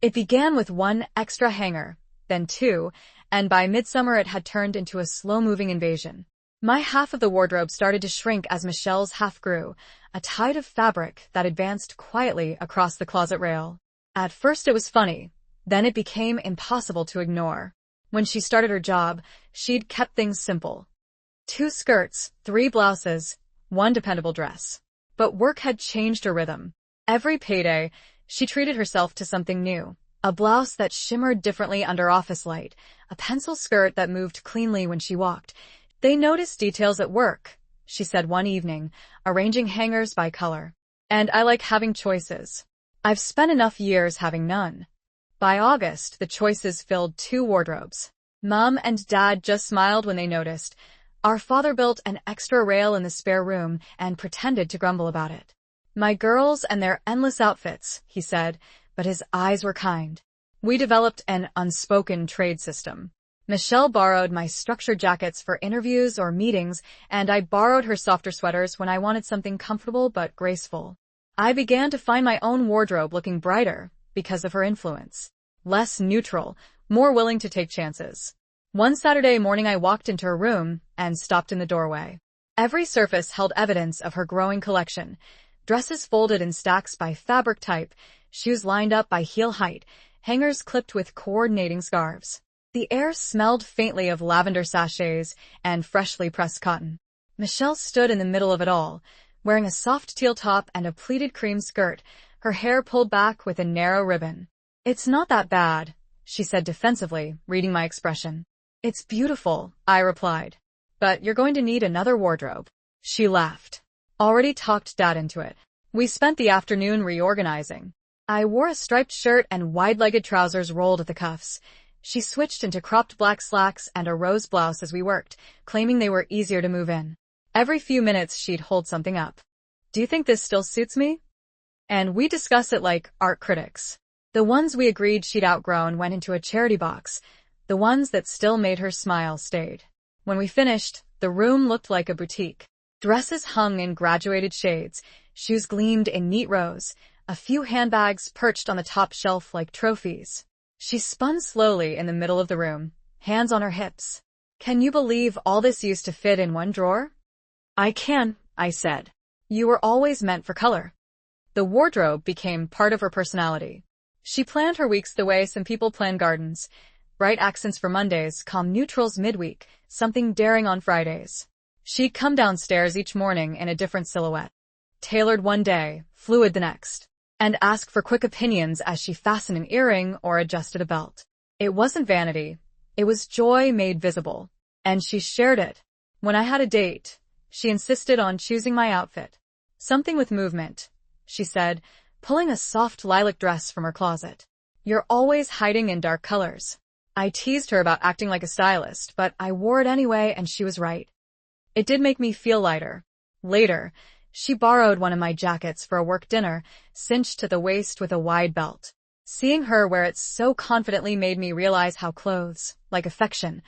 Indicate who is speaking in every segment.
Speaker 1: It began with one extra hanger, then two, and by midsummer it had turned into a slow-moving invasion. My half of the wardrobe started to shrink as Michelle's half grew, a tide of fabric that advanced quietly across the closet rail. At first it was funny, then it became impossible to ignore. When she started her job, she'd kept things simple. 2 skirts, 3 blouses, 1 dependable dress. But work had changed her rhythm. Every payday, she treated herself to something new. A blouse that shimmered differently under office light, a pencil skirt that moved cleanly when she walked. They noticed details at work, she said one evening, arranging hangers by color. And I like having choices. I've spent enough years having none. By August, the choices filled 2 wardrobes. Mom and Dad just smiled when they noticed. Our father built an extra rail in the spare room and pretended to grumble about it. My girls and their endless outfits, he said, but his eyes were kind. We developed an unspoken trade system. Michelle borrowed my structured jackets for interviews or meetings, and I borrowed her softer sweaters when I wanted something comfortable but graceful. I began to find my own wardrobe looking brighter because of her influence. Less neutral, more willing to take chances. One Saturday morning I walked into her room and stopped in the doorway. Every surface held evidence of her growing collection. Dresses folded in stacks by fabric type, shoes lined up by heel height, hangers clipped with coordinating scarves. The air smelled faintly of lavender sachets and freshly pressed cotton. Michelle stood in the middle of it all, wearing a soft teal top and a pleated cream skirt, her hair pulled back with a narrow ribbon. "It's not that bad," she said defensively, reading my expression. "It's beautiful," I replied. "But you're going to need another wardrobe." She laughed. Already talked Dad into it. We spent the afternoon reorganizing. I wore a striped shirt and wide-legged trousers rolled at the cuffs. She switched into cropped black slacks and a rose blouse as we worked, claiming they were easier to move in. Every few minutes she'd hold something up. "Do you think this still suits me?" And we discussed it like art critics. The ones we agreed she'd outgrown went into a charity box. The ones that still made her smile stayed. When we finished, the room looked like a boutique. Dresses hung in graduated shades, shoes gleamed in neat rows, a few handbags perched on the top shelf like trophies. She spun slowly in the middle of the room, hands on her hips. "Can you believe all this used to fit in one drawer?" "I can," I said. "You were always meant for color." The wardrobe became part of her personality. She planned her weeks the way some people plan gardens. Bright accents for Mondays, calm neutrals midweek, something daring on Fridays. She'd come downstairs each morning in a different silhouette. Tailored one day, fluid the next. And ask for quick opinions as she fastened an earring or adjusted a belt. It wasn't vanity. It was joy made visible. And she shared it. When I had a date, she insisted on choosing my outfit. "Something with movement," she said, pulling a soft lilac dress from her closet. "You're always hiding in dark colors." I teased her about acting like a stylist, but I wore it anyway and she was right. It did make me feel lighter. Later, she borrowed one of my jackets for a work dinner, cinched to the waist with a wide belt. Seeing her wear it so confidently made me realize how clothes, like affection,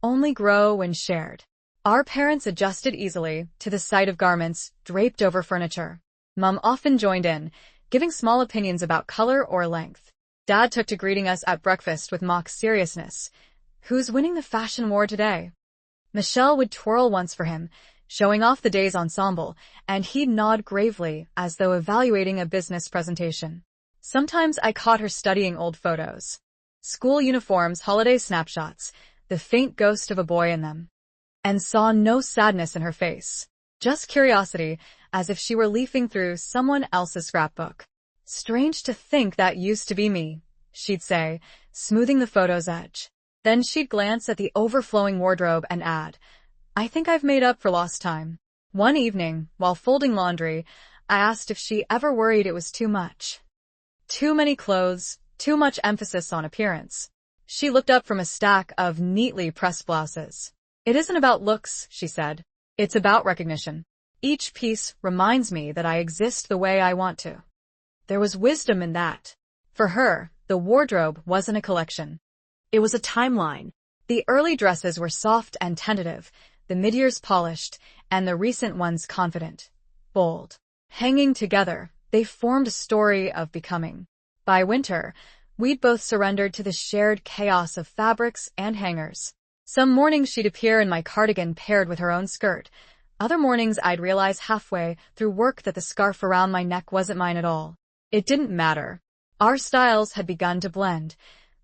Speaker 1: only grow when shared. Our parents adjusted easily to the sight of garments draped over furniture. Mom often joined in, giving small opinions about color or length. Dad took to greeting us at breakfast with mock seriousness. "Who's winning the fashion war today?" Michelle would twirl once for him, showing off the day's ensemble, and he'd nod gravely as though evaluating a business presentation. Sometimes I caught her studying old photos. School uniforms, holiday snapshots, the faint ghost of a boy in them. And saw no sadness in her face. Just curiosity, as if she were leafing through someone else's scrapbook. "Strange to think that used to be me," she'd say, smoothing the photo's edge. Then she'd glance at the overflowing wardrobe and add, "I think I've made up for lost time." One evening, while folding laundry, I asked if she ever worried it was too much. Too many clothes, too much emphasis on appearance. She looked up from a stack of neatly pressed blouses. "It isn't about looks," she said. "It's about recognition. Each piece reminds me that I exist the way I want to." There was wisdom in that. For her, the wardrobe wasn't a collection. It was a timeline. The early dresses were soft and tentative, the mid-years polished, and the recent ones confident, bold. Hanging together, they formed a story of becoming. By winter, we'd both surrendered to the shared chaos of fabrics and hangers. Some mornings she'd appear in my cardigan paired with her own skirt. Other mornings I'd realize halfway through work that the scarf around my neck wasn't mine at all. It didn't matter. Our styles had begun to blend,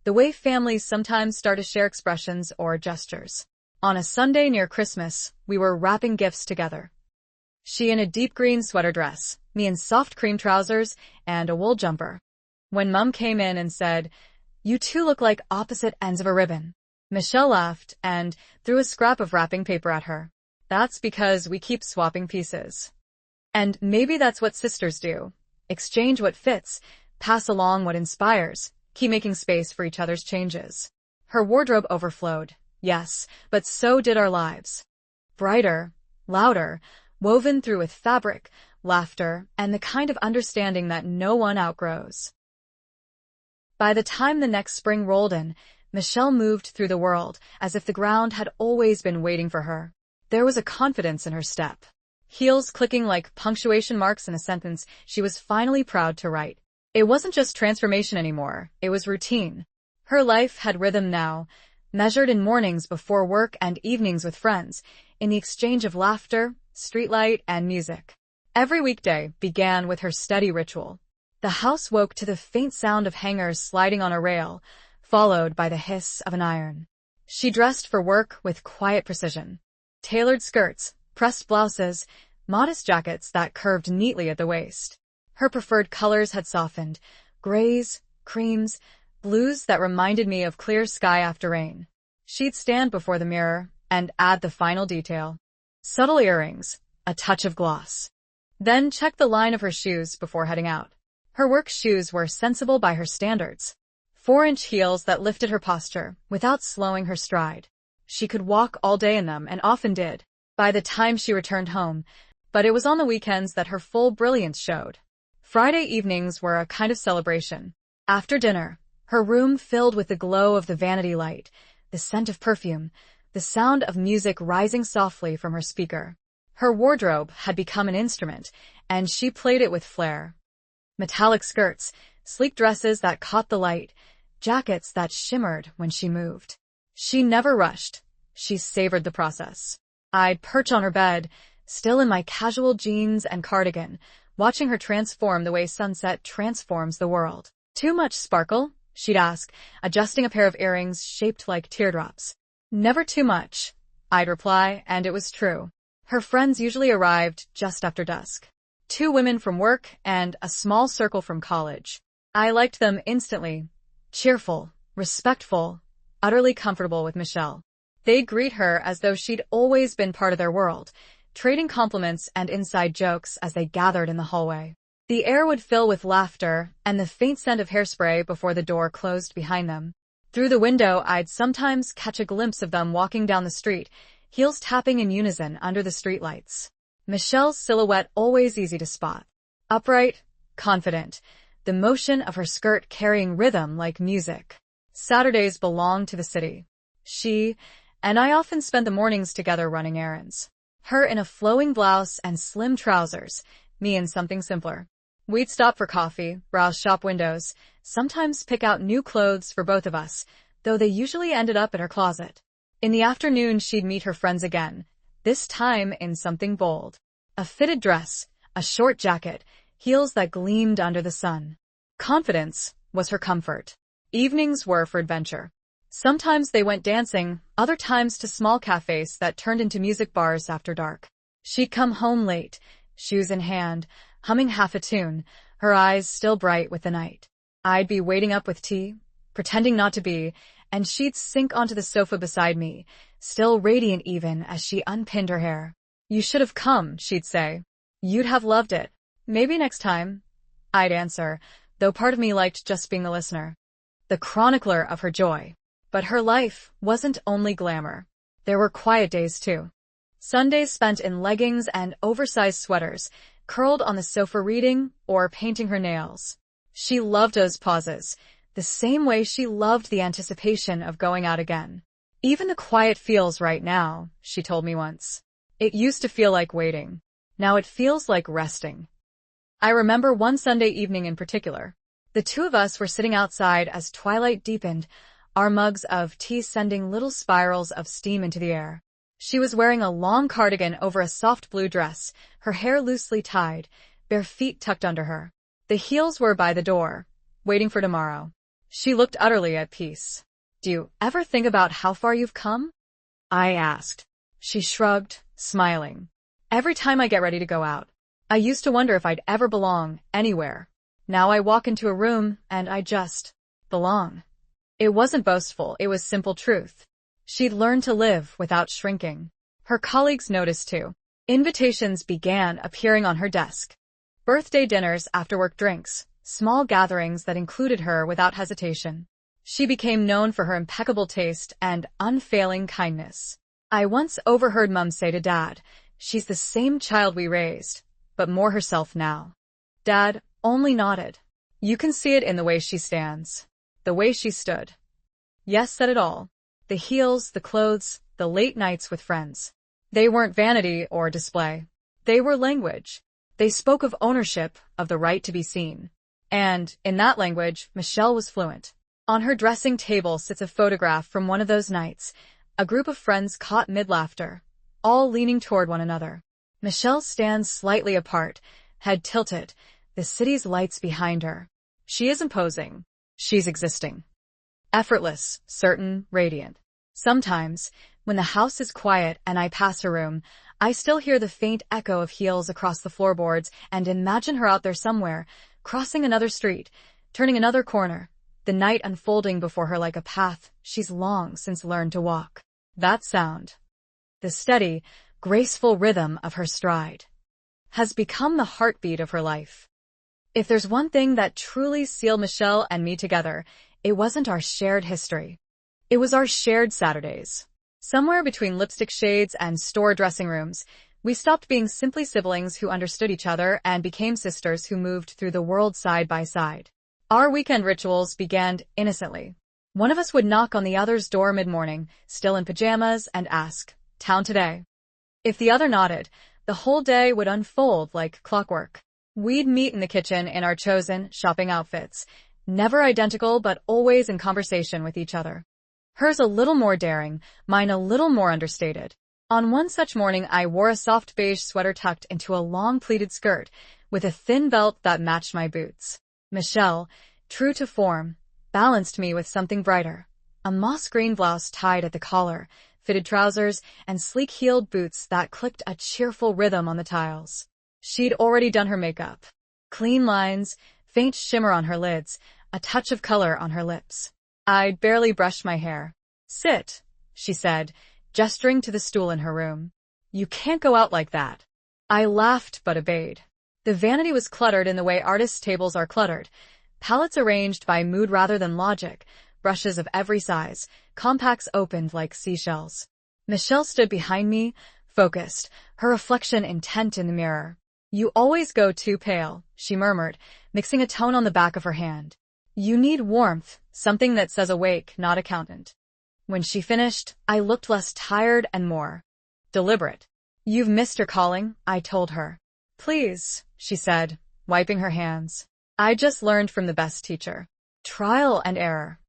Speaker 1: the way families sometimes start to share expressions or gestures. On a Sunday near Christmas, we were wrapping gifts together. She in a deep green sweater dress, me in soft cream trousers and a wool jumper. When Mum came in and said, "You two look like opposite ends of a ribbon," Michelle laughed and threw a scrap of wrapping paper at her. "That's because we keep swapping pieces. And maybe that's what sisters do. Exchange what fits, pass along what inspires, keep making space for each other's changes." Her wardrobe overflowed, yes, but so did our lives. Brighter, louder, woven through with fabric, laughter, and the kind of understanding that no one outgrows. By the time the next spring rolled in, Michelle moved through the world as if the ground had always been waiting for her. There was a confidence in her step. Heels clicking like punctuation marks in a sentence she was finally proud to write. It wasn't just transformation anymore, it was routine. Her life had rhythm now, measured in mornings before work and evenings with friends, in the exchange of laughter, streetlight, and music. Every weekday began with her steady ritual. The house woke to the faint sound of hangers sliding on a rail, followed by the hiss of an iron. She dressed for work with quiet precision. Tailored skirts, pressed blouses, modest jackets that curved neatly at the waist. Her preferred colors had softened, grays, creams, blues that reminded me of clear sky after rain. She'd stand before the mirror and add the final detail. Subtle earrings, a touch of gloss. Then check the line of her shoes before heading out. Her work shoes were sensible by her standards. 4-inch heels that lifted her posture without slowing her stride. She could walk all day in them and often did, by the time she returned home, but it was on the weekends that her full brilliance showed. Friday evenings were a kind of celebration. After dinner, her room filled with the glow of the vanity light, the scent of perfume, the sound of music rising softly from her speaker. Her wardrobe had become an instrument, and she played it with flair. Metallic skirts, sleek dresses that caught the light, jackets that shimmered when she moved. She never rushed. She savored the process. I'd perch on her bed, still in my casual jeans and cardigan, watching her transform the way sunset transforms the world. "Too much sparkle?" she'd ask, adjusting a pair of earrings shaped like teardrops. "Never too much," I'd reply, and it was true. Her friends usually arrived just after dusk. 2 women from work and a small circle from college. I liked them instantly. Cheerful, respectful, utterly comfortable with Michelle. They'd greet her as though she'd always been part of their world, trading compliments and inside jokes as they gathered in the hallway. The air would fill with laughter and the faint scent of hairspray before the door closed behind them. Through the window, I'd sometimes catch a glimpse of them walking down the street, heels tapping in unison under the streetlights. Michelle's silhouette always easy to spot. Upright, confident, the motion of her skirt carrying rhythm like music. Saturdays belonged to the city. She and I often spent the mornings together running errands. Her in a flowing blouse and slim trousers, me in something simpler. We'd stop for coffee, browse shop windows, sometimes pick out new clothes for both of us, though they usually ended up in her closet. In the afternoon, she'd meet her friends again, this time in something bold. A fitted dress, a short jacket, heels that gleamed under the sun. Confidence was her comfort. Evenings were for adventure. Sometimes they went dancing, other times to small cafes that turned into music bars after dark. She'd come home late, shoes in hand, humming half a tune, her eyes still bright with the night. I'd be waiting up with tea, pretending not to be, and she'd sink onto the sofa beside me, still radiant even as she unpinned her hair. "You should have come," she'd say. "You'd have loved it." "Maybe next time," I'd answer, though part of me liked just being the listener. The chronicler of her joy. But her life wasn't only glamour. There were quiet days too. Sundays spent in leggings and oversized sweaters, curled on the sofa reading or painting her nails. She loved those pauses, the same way she loved the anticipation of going out again. "Even the quiet feels right now," she told me once. "It used to feel like waiting. Now it feels like resting." I remember one Sunday evening in particular. The The two of us were sitting outside as twilight deepened, our mugs of tea sending little spirals of steam into the air. She was wearing a long cardigan over a soft blue dress, her hair loosely tied, bare feet tucked under her. The heels were by the door, waiting for tomorrow. She looked utterly at peace. "Do you ever think about how far you've come?" I asked. She shrugged, smiling. "Every time I get ready to go out. I used to wonder if I'd ever belong anywhere. Now I walk into a room and I just belong." It wasn't boastful, it was simple truth. She'd learned to live without shrinking. Her colleagues noticed too. Invitations began appearing on her desk. Birthday dinners, after-work drinks, small gatherings that included her without hesitation. She became known for her impeccable taste and unfailing kindness. I once overheard Mum say to Dad, "She's the same child we raised, but more herself now." Dad only nodded. "You can see it in the way she stands. The way she stood." Yes, said it all. The heels, the clothes, the late nights with friends. They weren't vanity or display. They were language. They spoke of ownership, of the right to be seen. And, in that language, Michelle was fluent. On her dressing table sits a photograph from one of those nights, a group of friends caught mid-laughter, all leaning toward one another. Michelle stands slightly apart, head tilted, the city's lights behind her. She isn't posing. She's existing. Effortless, certain, radiant. Sometimes, when the house is quiet and I pass her room, I still hear the faint echo of heels across the floorboards and imagine her out there somewhere, crossing another street, turning another corner, the night unfolding before her like a path she's long since learned to walk. That sound, the steady, graceful rhythm of her stride, has become the heartbeat of her life. If there's one thing that truly sealed Michelle and me together, it wasn't our shared history. It was our shared Saturdays. Somewhere between lipstick shades and store dressing rooms, we stopped being simply siblings who understood each other and became sisters who moved through the world side by side. Our weekend rituals began innocently. One of us would knock on the other's door mid-morning, still in pajamas, and ask, "Town today?" If the other nodded, the whole day would unfold like clockwork. We'd meet in the kitchen in our chosen shopping outfits, never identical but always in conversation with each other. Hers a little more daring, mine a little more understated. On one such morning, I wore a soft beige sweater tucked into a long pleated skirt, with a thin belt that matched my boots. Michelle, true to form, balanced me with something brighter. A moss green blouse tied at the collar, fitted trousers, and sleek-heeled boots that clicked a cheerful rhythm on the tiles. She'd already done her makeup. Clean lines, faint shimmer on her lids, a touch of color on her lips. I'd barely brushed my hair. "Sit," she said, gesturing to the stool in her room. "You can't go out like that." I laughed but obeyed. The vanity was cluttered in the way artists' tables are cluttered, palettes arranged by mood rather than logic, brushes of every size, compacts opened like seashells. Michelle stood behind me, focused, her reflection intent in the mirror. "You always go too pale," she murmured, mixing a tone on the back of her hand. "You need warmth, something that says awake, not accountant." When she finished, I looked less tired and more deliberate. "You've missed your calling," I told her. "Please," she said, wiping her hands. "I just learned from the best teacher. Trial and error."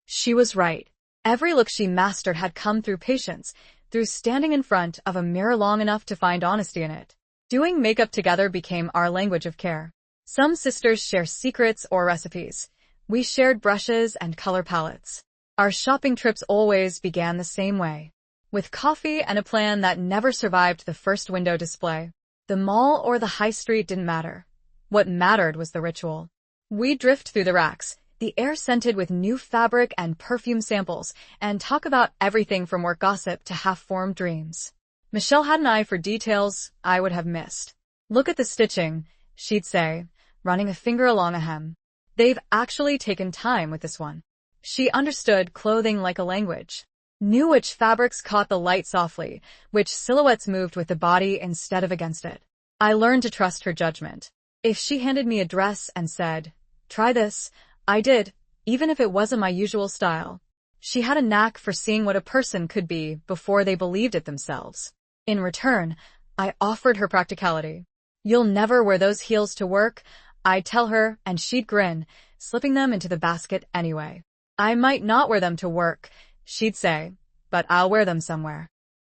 Speaker 1: She was right. Every look she mastered had come through patience, through standing in front of a mirror long enough to find honesty in it. Doing makeup together became our language of care. Some sisters share secrets or recipes. We shared brushes and color palettes. Our shopping trips always began the same way, with coffee and a plan that never survived the first window display. The mall or the high street didn't matter. What mattered was the ritual. We'd drift through the racks, the air scented with new fabric and perfume samples, and talk about everything from work gossip to half-formed dreams. Michelle had an eye for details I would have missed. "Look at the stitching," she'd say, running a finger along a hem. "They've actually taken time with this one." She understood clothing like a language, knew which fabrics caught the light softly, which silhouettes moved with the body instead of against it. I learned to trust her judgment. If she handed me a dress and said, "Try this," I did, even if it wasn't my usual style. She had a knack for seeing what a person could be before they believed it themselves. In return, I offered her practicality. "You'll never wear those heels to work," I'd tell her, and she'd grin, slipping them into the basket anyway. I might not wear them to work, she'd say, but I'll wear them somewhere.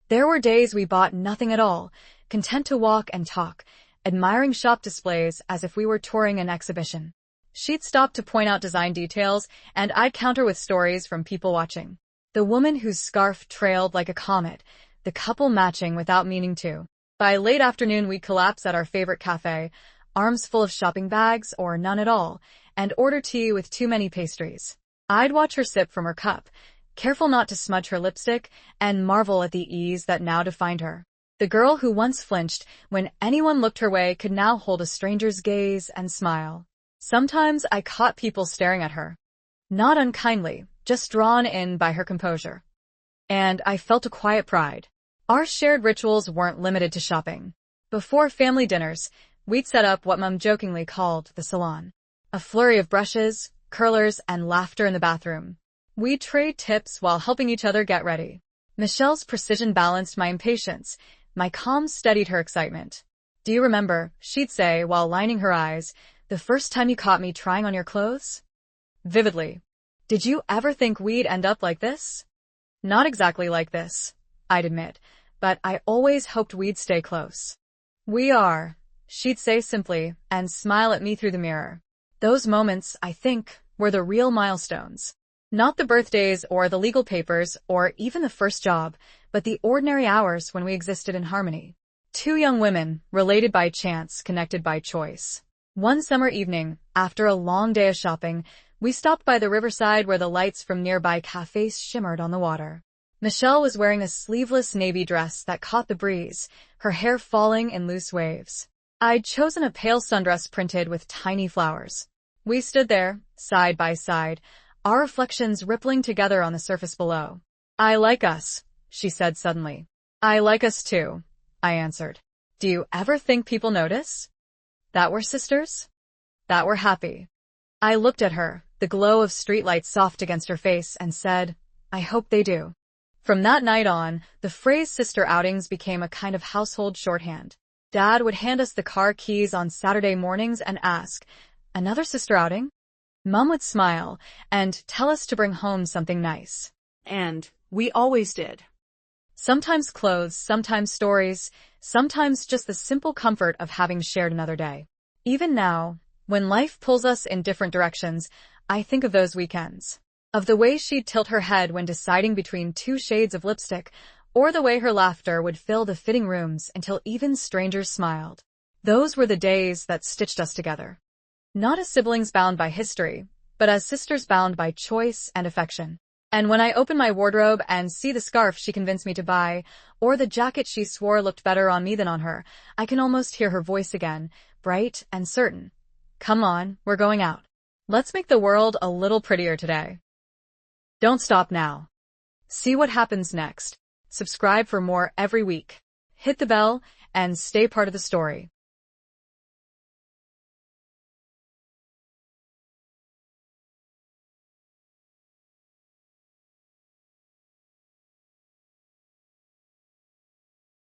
Speaker 1: There were days we bought nothing at all, content to walk and talk, admiring shop displays as if we were touring an exhibition. She'd stop to point out design details, and I'd counter with stories from people watching. The woman whose scarf trailed like a comet, the couple matching without meaning to. By late afternoon, we'd collapse at our favorite cafe, arms full of shopping bags or none at all, and order tea with too many pastries. I'd watch her sip from her cup, careful not to smudge her lipstick, and marvel at the ease that now defined her. The girl who once flinched when anyone looked her way could now hold a stranger's gaze and smile. Sometimes I caught people staring at her. Not unkindly, just drawn in by her composure. And I felt a quiet pride. Our shared rituals weren't limited to shopping. Before family dinners, we'd set up what Mum jokingly called the salon. A flurry of brushes, curlers, and laughter in the bathroom. We'd trade tips while helping each other get ready. Michelle's precision balanced my impatience. My calm steadied her excitement. "Do you remember," she'd say while lining her eyes, "the first time you caught me trying on your clothes?" Vividly. "Did you ever think we'd end up like this?" "Not exactly like this," I'd admit, but I always hoped we'd stay close. "We are," she'd say simply, and smile at me through the mirror. Those moments, I think, were the real milestones. Not the birthdays or the legal papers or even the first job, but the ordinary hours when we existed in harmony. Two young women, related by chance, connected by choice. One summer evening, after a long day of shopping, we stopped by the riverside where the lights from nearby cafes shimmered on the water. Michelle was wearing a sleeveless navy dress that caught the breeze, her hair falling in loose waves. I'd chosen a pale sundress printed with tiny flowers. We stood there, side by side, our reflections rippling together on the surface below. "I like us," she said suddenly. "I like us too," I answered. "Do you ever think people notice? That we're sisters? That we're happy?" I looked at her, the glow of streetlights soft against her face, and said, "I hope they do." From that night on, the phrase sister outings became a kind of household shorthand. Dad would hand us the car keys on Saturday mornings and ask, "Another sister outing?" Mum would smile and tell us to bring home something nice.
Speaker 2: And we always did.
Speaker 1: Sometimes clothes, sometimes stories, sometimes just the simple comfort of having shared another day. Even now, when life pulls us in different directions, I think of those weekends. Of the way she'd tilt her head when deciding between two shades of lipstick, or the way her laughter would fill the fitting rooms until even strangers smiled. Those were the days that stitched us together. Not as siblings bound by history, but as sisters bound by choice and affection. And when I open my wardrobe and see the scarf she convinced me to buy, or the jacket she swore looked better on me than on her, I can almost hear her voice again, bright and certain. "Come on, we're going out. Let's make the world a little prettier today." Don't stop now. See what happens next. Subscribe for more every week. Hit the bell and stay part of the story.